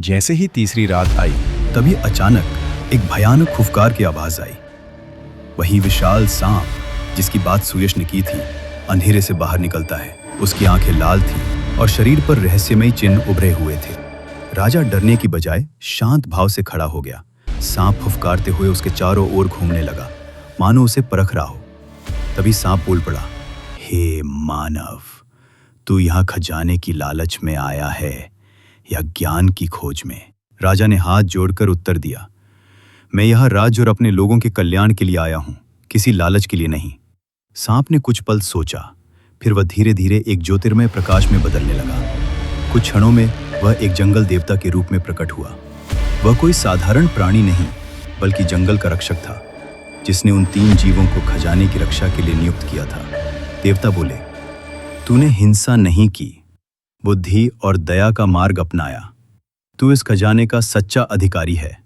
जैसे ही तीसरी रात आई, तभी अचानक एक भयानक खुफकार की आवाज आई। वही विशाल सांप जिसकी बात सुयश ने की थी, अंधेरे से बाहर निकलता है। उसकी आंखें लाल थीं और शरीर पर रहस्यमयी चिन्ह उभरे हुए थे। राजा डरने की बजाय शांत भाव से खड़ा हो गया। सांप फुफकारते हुए उसके चारों ओर घूमने लगा, मानो उसे परख रहा हो। तभी सांप बोल पड़ा, हे मानव, तू यहाँ खजाने की लालच में आया है या ज्ञान की खोज में? राजा ने हाथ जोड़कर उत्तर दिया, मैं यहाँ राज्य और अपने लोगों के कल्याण के लिए आया हूँ, किसी लालच के लिए नहीं। सांप ने कुछ पल सोचा, फिर वह धीरे धीरे एक ज्योतिर्मय प्रकाश में बदलने लगा। कुछ क्षणों में वह एक जंगल देवता के रूप में प्रकट हुआ। वह कोई साधारण प्राणी नहीं, बल्कि जंगल का रक्षक था, जिसने उन 3 जीवों को खजाने की रक्षा के लिए नियुक्त किया था। देवता बोले, तूने हिंसा नहीं की, बुद्धि और दया का मार्ग अपनाया। तू इस खजाने का सच्चा अधिकारी है।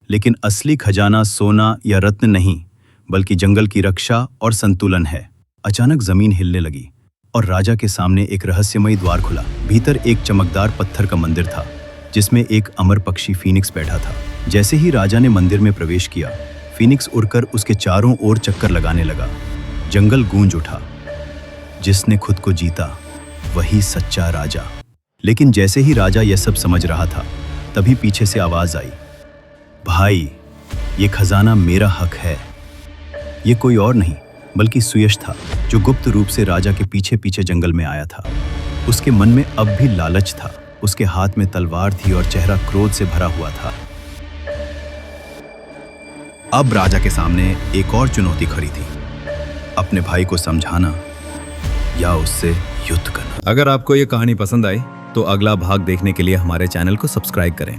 लेकिन असली खजाना सोना या रत्न नहीं, बल्कि जंगल की रक्षा और संतुलन है। अचानक जमीन हिलने लगी और राजा के सामने एक रहस्यमयी द्वार खुला। भीतर एक चमकदार पत्थर का मंदिर था, जिसमें एक अमर पक्षी फीनिक्स बैठा था। जैसे ही राजा ने मंदिर में प्रवेश किया, फीनिक्स उड़कर उसके चारों ओर चक्कर लगाने लगा। जंगल गूंज उठा, जिसने खुद को जीता वही सच्चा राजा। लेकिन जैसे ही राजा यह सब समझ रहा था, तभी पीछे से आवाज आई, भाई, ये खजाना मेरा हक है। ये कोई और नहीं बल्कि सुयश था, जो गुप्त रूप से राजा के पीछे पीछे जंगल में आया था। उसके मन में अब भी लालच था। उसके हाथ में तलवार थी और चेहरा क्रोध से भरा हुआ था। अब राजा के सामने एक और चुनौती खड़ी थी, अपने भाई को समझाना या उससे युद्ध करना। अगर आपको ये कहानी पसंद आई तो अगला भाग देखने के लिए हमारे चैनल को सब्सक्राइब करें।